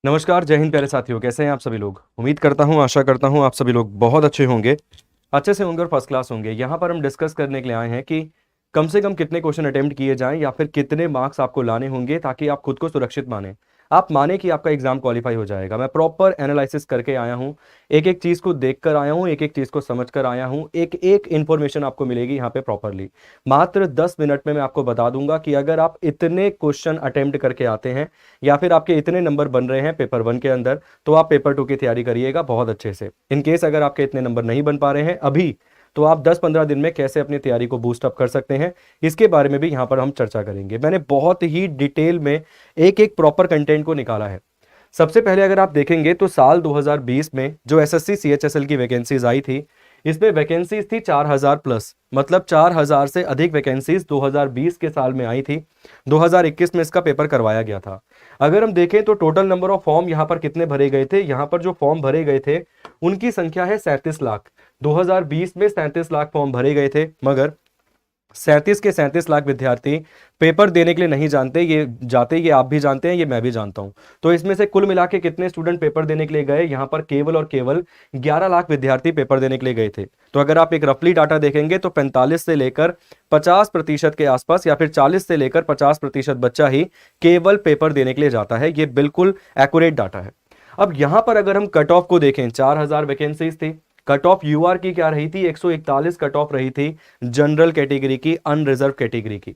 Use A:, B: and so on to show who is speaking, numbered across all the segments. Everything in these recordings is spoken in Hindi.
A: नमस्कार, जय हिंद प्यारे साथियों। कैसे हैं आप सभी लोग? उम्मीद करता हूं, आशा करता हूं आप सभी लोग बहुत अच्छे होंगे, अच्छे से होंगे और फर्स्ट क्लास होंगे। यहाँ पर हम डिस्कस करने के लिए आए हैं कि कम से कम कितने क्वेश्चन अटेम्प्ट किए जाएं या फिर कितने मार्क्स आपको लाने होंगे ताकि आप खुद को सुरक्षित माने, आप माने कि आपका एग्जाम क्वालिफाई हो जाएगा। मैं प्रॉपर एनालिसिस करके आया हूँ, एक एक चीज़ को देख कर आया हूँ, एक एक चीज़ को समझ कर आया हूँ, एक एक इन्फॉर्मेशन आपको मिलेगी यहाँ पे प्रॉपरली। मात्र 10 मिनट में मैं आपको बता दूंगा कि अगर आप इतने क्वेश्चन अटेम्प्ट करके आते हैं या फिर आपके इतने नंबर बन रहे हैं पेपर 1 के अंदर, तो आप पेपर 2 की तैयारी करिएगा बहुत अच्छे से। इन केस अगर आपके इतने नंबर नहीं बन पा रहे हैं अभी, तो आप 10-15 दिन में कैसे अपनी तैयारी को बूस्ट अप कर सकते हैं, इसके बारे में भी यहाँ पर हम चर्चा करेंगे। मैंने बहुत ही डिटेल में एक एक प्रॉपर कंटेंट को निकाला है। सबसे पहले अगर आप देखेंगे तो साल 2020 में जो एसएससी सीएचएसएल की वैकेंसीज आई थी, इसमें वैकेंसीज थी 4000 प्लस, मतलब 4000 से अधिक वैकेंसीज 2020 के साल में आई थी। 2021 में इसका पेपर करवाया गया था। अगर हम देखें तो टोटल नंबर ऑफ फॉर्म यहाँ पर कितने भरे गए थे, यहाँ पर जो फॉर्म भरे गए थे उनकी संख्या है 37 लाख। 2020 में 37 लाख फॉर्म भरे गए थे, मगर 37 के 37 लाख विद्यार्थी पेपर देने के लिए नहीं जाते, ये आप भी जानते हैं, ये मैं भी जानता हूं। तो इसमें से कुल मिला के कितने स्टूडेंट पेपर देने के लिए गए, यहां पर केवल और केवल 11 लाख विद्यार्थी पेपर देने के लिए गए थे। तो अगर आप एक रफली डाटा देखेंगे तो 45 से लेकर 50% के आसपास या फिर 40 से लेकर 50% बच्चा ही केवल पेपर देने के लिए जाता है। ये बिल्कुल एक्यूरेट डाटा है। अब यहां पर अगर हम कट ऑफ को देखें, 4000 वैकेंसीज थी। कट ऑफ यूआर की क्या रही थी? 141 कट ऑफ रही थी जनरल कैटेगरी की, अनरिजर्व कैटेगरी की।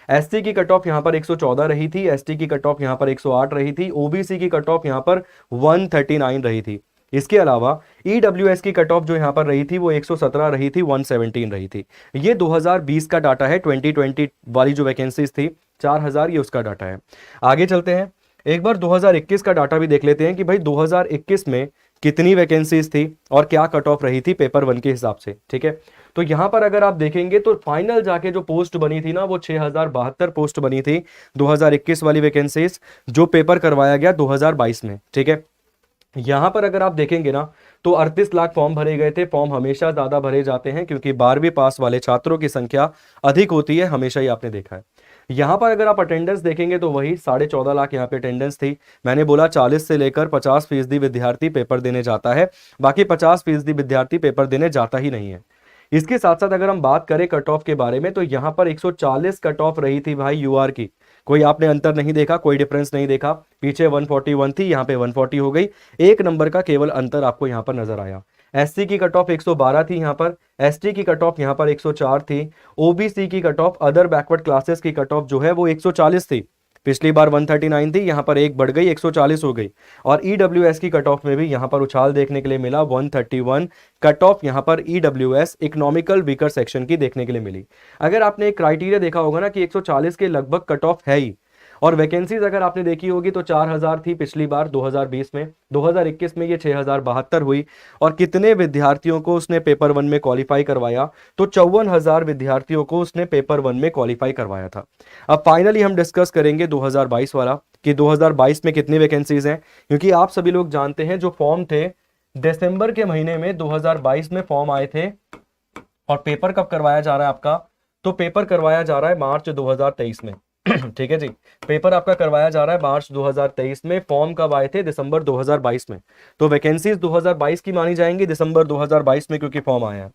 A: एसटी की कट ऑफ यहां पर 114 रही थी, एसटी की कट ऑफ यहां पर 108 रही थी, ओबीसी की कट ऑफ यहां पर 139 रही थी। इसके अलावा ईडब्ल्यूएस की कट ऑफ जो यहां पर रही थी वो 117 रही थी, 117 रही थी। ये 2020 का डाटा है। 2020 वाली जो वैकेंसीज थी 4000, ये उसका डाटा है। आगे चलते हैं, एक बार 2021 का डाटा भी देख लेते हैं कि भाई 2021 में कितनी वैकेंसीज थी और क्या कट ऑफ रही थी पेपर 1 के हिसाब से। ठीक है, तो यहां पर अगर आप देखेंगे तो फाइनल जाके जो पोस्ट बनी थी ना, वो 6072 पोस्ट बनी थी 2021 वाली वैकेंसीज, जो पेपर करवाया गया 2022 में। ठीक है, यहां पर अगर आप देखेंगे ना तो 38 लाख फॉर्म भरे गए थे। फॉर्म हमेशा ज्यादा भरे जाते हैं क्योंकि 12वीं पास वाले छात्रों की संख्या अधिक होती है, हमेशा ही आपने देखा है। यहां पर अगर आप अटेंडेंस देखेंगे तो वही 14.5 लाख यहाँ पे अटेंडेंस थी। मैंने बोला 40 से लेकर 50% विद्यार्थी पेपर देने जाता है, बाकी 50% विद्यार्थी पेपर देने जाता ही नहीं है। इसके साथ साथ अगर हम बात करें कट ऑफ के बारे में तो यहां पर 140 कट ऑफ रही थी भाई यूआर की। कोई आपने अंतर नहीं देखा, कोई डिफरेंस नहीं देखा। पीछे 141 थी, यहाँ पे 140 हो गई। एक नंबर का केवल अंतर आपको यहाँ पर नजर आया। एससी की कट ऑफ 112 थी यहाँ पर, एसटी की कट ऑफ यहाँ पर 104 थी, ओबीसी की cut off, other backward classes की कट ऑफ जो है वो 140 थी। पिछली बार 139 थी, यहाँ पर एक बढ़ गई, 140 हो गई। और ईडब्ल्यूएस की कट ऑफ में भी यहाँ पर उछाल देखने के लिए मिला, 131 कट ऑफ यहाँ पर ईडब्ल्यूएस इकोनॉमिकल वीकर सेक्शन की देखने के लिए मिली। अगर आपने एक क्राइटेरिया देखा होगा ना कि 140 के लगभग कट ऑफ है ही। और वैकेंसीज अगर आपने देखी होगी तो 4000 थी पिछली बार 2020 में, 2021 में ये 6072 हुई। और कितने विद्यार्थियों को उसने पेपर 1 में क्वालिफाई करवाया? तो 54,000 विद्यार्थियों को उसने पेपर 1 में क्वालिफाई करवाया था। अब फाइनली हम डिस्कस करेंगे 2022 वाला कि 2022 में कितनी वैकेंसीज हैं, क्योंकि आप सभी लोग जानते हैं जो फॉर्म थे दिसंबर के महीने में 2022 में फॉर्म आए थे। और पेपर कब करवाया जा रहा है आपका? तो पेपर करवाया जा रहा है मार्च 2023 में। ठीक है जी, पेपर आपका करवाया जा रहा है मार्च 2023 में। फॉर्म कब आए थे? दिसंबर 2022 में। तो वैकेंसीज 2022 की मानी जाएंगी दिसंबर 2022 में, क्योंकि फॉर्म आया है।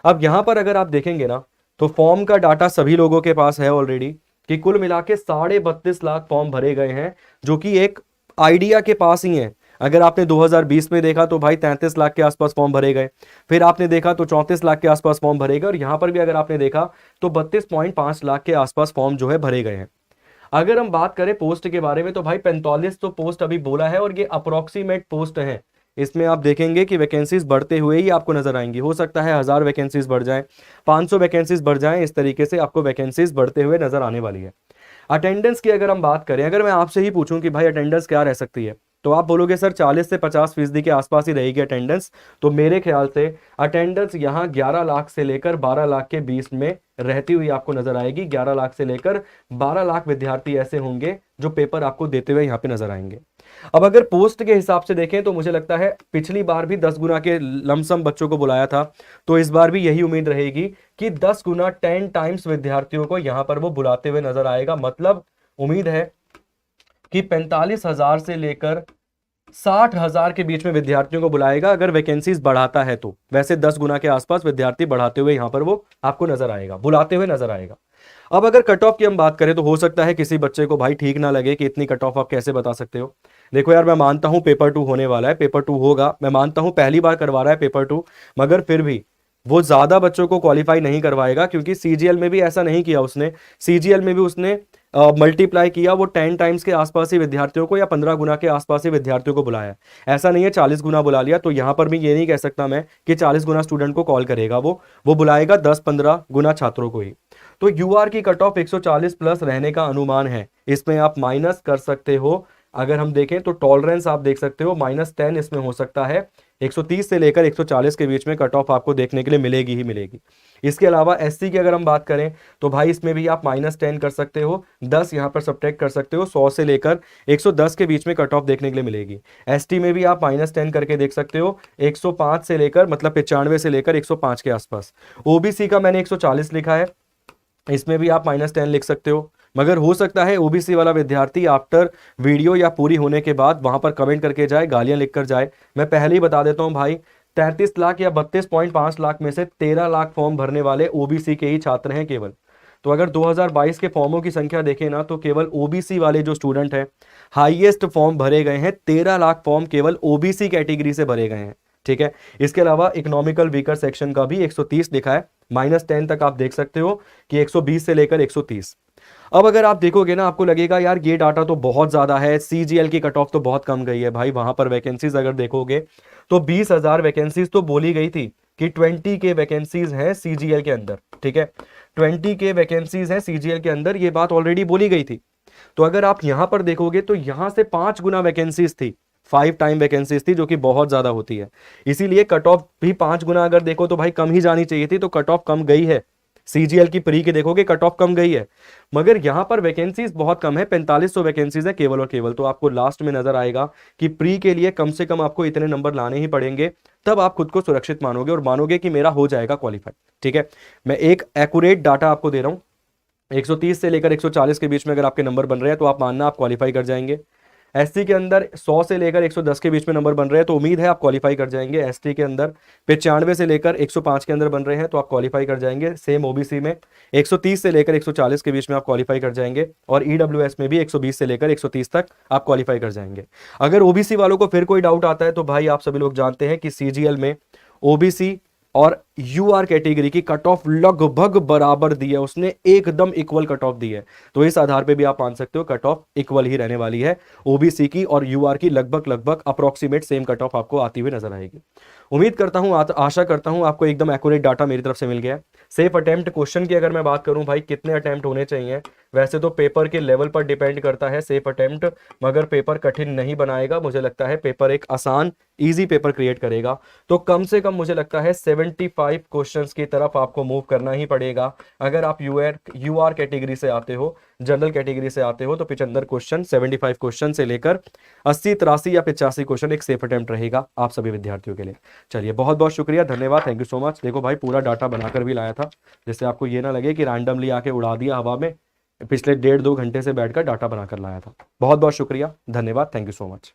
A: अब यहां पर अगर आप देखेंगे ना तो फॉर्म का डाटा सभी लोगों के पास है ऑलरेडी कि कुल मिला के 32.5 लाख फॉर्म भरे गए हैं, जो कि एक आइडिया के पास ही है। अगर आपने 2020 में देखा तो भाई 33 लाख के आसपास फॉर्म भरे गए, फिर आपने देखा तो 34 लाख के आसपास फॉर्म भरे गए, और यहां पर भी अगर आपने देखा तो 32.5 लाख के आसपास फॉर्म जो है भरे गए हैं। अगर हम बात करें पोस्ट के बारे में तो भाई 45 तो पोस्ट अभी बोला है, और ये अप्रोक्सीमेट पोस्ट है। इसमें आप देखेंगे कि वैकेंसीज बढ़ते हुए ही आपको नजर आएंगी। हो सकता है 1000 वैकेंसीज बढ़ जाएं, 500 वैकेंसीज बढ़ जाएं, इस तरीके से आपको वैकेंसीज बढ़ते हुए नजर आने वाली है। अटेंडेंस की अगर हम बात करें, अगर मैं आपसे ही पूछूं कि भाई अटेंडेंस क्या रह सकती है, तो आप बोलोगे सर 40 से 50% के आसपास ही रहेगी अटेंडेंस। तो मेरे ख्याल से अटेंडेंस यहाँ 11 लाख से लेकर 12 लाख के बीच में रहती हुई आपको नजर आएगी। 11 लाख से लेकर 12 लाख विद्यार्थी ऐसे होंगे जो पेपर आपको देते हुए यहाँ पे नजर आएंगे। अब अगर पोस्ट के हिसाब से देखें तो मुझे लगता है पिछली बार भी 10 गुना के लमसम बच्चों को बुलाया था, तो इस बार भी यही उम्मीद रहेगी कि 10 गुना 10 टाइम्स विद्यार्थियों को यहां पर वो बुलाते हुए नजर आएगा। मतलब उम्मीद है कि 45,000 से लेकर 60,000 के बीच में विद्यार्थियों को बुलाएगा अगर वैकेंसीज बढ़ाता है तो। वैसे 10 गुना के आसपास विद्यार्थी बढ़ाते हुए यहां पर वो आपको नजर आएगा, बुलाते हुए नजर आएगा। अब अगर कट ऑफ की हम बात करें तो हो सकता है किसी बच्चे को भाई ठीक ना लगे कि इतनी कट ऑफ आप कैसे बता सकते हो। देखो यार, मैं मानता हूं पेपर 2 होने वाला है, पेपर 2 होगा, मैं मानता हूं पहली बार करवा रहा है पेपर 2, मगर फिर भी वो ज्यादा बच्चों को क्वालिफाई नहीं करवाएगा, क्योंकि सीजीएल में भी ऐसा नहीं किया उसने। सीजीएल में भी उसने मल्टीप्लाई किया, वो 10 टाइम्स के आसपास ही विद्यार्थियों को या 15 गुना के आसपास ही विद्यार्थियों को बुलाया। ऐसा नहीं है 40 गुना बुला लिया। तो यहां पर भी ये नहीं कह सकता मैं कि 40 गुना स्टूडेंट को कॉल करेगा, वो बुलाएगा 10-15 गुना छात्रों को ही। तो यूआर की कट ऑफ 140 प्लस रहने का अनुमान है। इसमें आप माइनस कर सकते हो, अगर हम देखें तो टॉलरेंस आप देख सकते हो -10 इसमें हो सकता है। 130 से लेकर 140 के बीच में कट ऑफ आपको देखने के लिए मिलेगी ही मिलेगी। इसके अलावा एससी की अगर हम बात करें तो भाई इसमें भी आप -10 कर सकते हो, 10 यहां पर सब्ट्रैक्ट कर सकते हो, 100 से लेकर 110 के बीच में कट ऑफ देखने के लिए मिलेगी। एसटी में भी आप -10 करके देख सकते हो, 105 से लेकर मतलब 95 से लेकर 105 के आसपास। ओबीसी का मैंने 140 लिखा है, इसमें भी आप -10 लिख सकते हो। मगर हो सकता है ओबीसी वाला विद्यार्थी आफ्टर वीडियो या पूरी होने के बाद वहां पर कमेंट करके जाए, गालियां लिख कर जाए। मैं पहले ही बता देता हूं भाई, 33 लाख या 32.5 लाख में से 13 लाख फॉर्म भरने वाले ओबीसी के ही छात्र हैं केवल। तो अगर 2022 के फॉर्मों की संख्या देखें ना, तो केवल ओबीसी वाले जो स्टूडेंट हैं, हाईएस्ट फॉर्म भरे गए हैं, 13 लाख फॉर्म केवल ओबीसी कैटेगरी से भरे गए हैं। ठीक है, इसके अलावा इकोनॉमिकल वीकर सेक्शन का भी 130 लिखा है, -10 तक आप देख सकते हो कि 120 से लेकर 130। अब अगर आप देखोगे ना, आपको लगेगा यार ये डाटा तो बहुत ज्यादा है, सीजीएल की कट ऑफ तो बहुत कम गई है। भाई वहां पर वैकेंसीज अगर देखोगे तो 20,000 वैकेंसीज तो बोली गई थी कि 20 के वैकेंसीज हैं सीजीएल के अंदर। ठीक है, 20 के वैकेंसीज हैं सीजीएल के अंदर, ये बात ऑलरेडी बोली गई थी। तो अगर आप यहां पर देखोगे तो यहां से 5 गुना वैकेंसीज थी, 5 टाइम वैकेंसीज थी, जो कि बहुत ज्यादा होती है। इसीलिए कट ऑफ भी 5 गुना अगर देखो तो भाई कम ही जानी चाहिए थी, तो कट ऑफ कम गई है। सीजीएल की प्री के देखोगे कट ऑफ कम गई है, मगर यहां पर वैकेंसीज बहुत कम है, 4500 वैकेंसीज है केवल और केवल। तो आपको लास्ट में नजर आएगा कि प्री के लिए कम से कम आपको इतने नंबर लाने ही पड़ेंगे, तब आप खुद को सुरक्षित मानोगे और मानोगे कि मेरा हो जाएगा क्वालिफाई। ठीक है, मैं एक एक्यूरेट डाटा आपको दे रहा हूं, 130 से लेकर 140 के बीच में अगर आपके नंबर बन रहे हैं तो आप मानना आप क्वालिफाई कर जाएंगे। एससी के अंदर 100 से लेकर 110 के बीच में नंबर बन रहे हैं तो उम्मीद है आप क्वालिफाई कर जाएंगे। एसटी के अंदर 95 से लेकर 105 के अंदर बन रहे हैं तो आप क्वालिफाई कर जाएंगे। सेम ओबीसी में 130 से लेकर 140 के बीच में आप क्वालिफाई कर जाएंगे, और ईडब्ल्यूएस में भी 120 से लेकर 130 तक आप क्वालिफाई कर जाएंगे। अगर ओबीसी वालों को फिर कोई डाउट आता है तो भाई आप सभी लोग जानते हैं कि सीजीएल में ओबीसी और यूआर कैटेगरी की कट ऑफ लगभग बराबर दी है, उसने एकदम इक्वल कट ऑफ दी है। तो इस आधार पे भी आप मान सकते हो कट ऑफ इक्वल ही रहने वाली है, ओबीसी की और यूआर की लगभग अप्रोक्सीमेट सेम कट ऑफ आपको आती हुई नजर आएगी। उम्मीद करता हूं, आशा करता हूं आपको एकदम एक्यूरेट डाटा मेरी तरफ से मिल गया है। सेफ अटेम्प्ट क्वेश्चन की अगर मैं बात करूं भाई कितने अटेम्प्ट होने चाहिए, वैसे तो पेपर के लेवल पर डिपेंड करता है सेफ अटेम्प्ट, मगर पेपर कठिन नहीं बनाएगा। मुझे लगता है पेपर एक आसान इजी पेपर क्रिएट करेगा। तो कम से कम मुझे लगता है 75 क्वेश्चंस की तरफ आपको मूव करना ही पड़ेगा। अगर आप यूआर कैटेगरी से आते हो, जनरल कैटेगरी से आते हो, तो 75 क्वेश्चन, 75 क्वेश्चन से लेकर 80, 83 या 85 क्वेश्चन एक सेफ अटेम्प्ट रहेगा आप सभी विद्यार्थियों के लिए। चलिए बहुत बहुत शुक्रिया, धन्यवाद, थैंक यू सो मच। देखो भाई पूरा डाटा बनाकर भी लाया था, जिससे आपको ये ना लगे कि रैंडमली आके उड़ा दिया हवा में, पिछले 1.5-2 घंटे से बैठकर डाटा बनाकर लाया था। बहुत बहुत शुक्रिया, धन्यवाद, थैंक यू सो मच।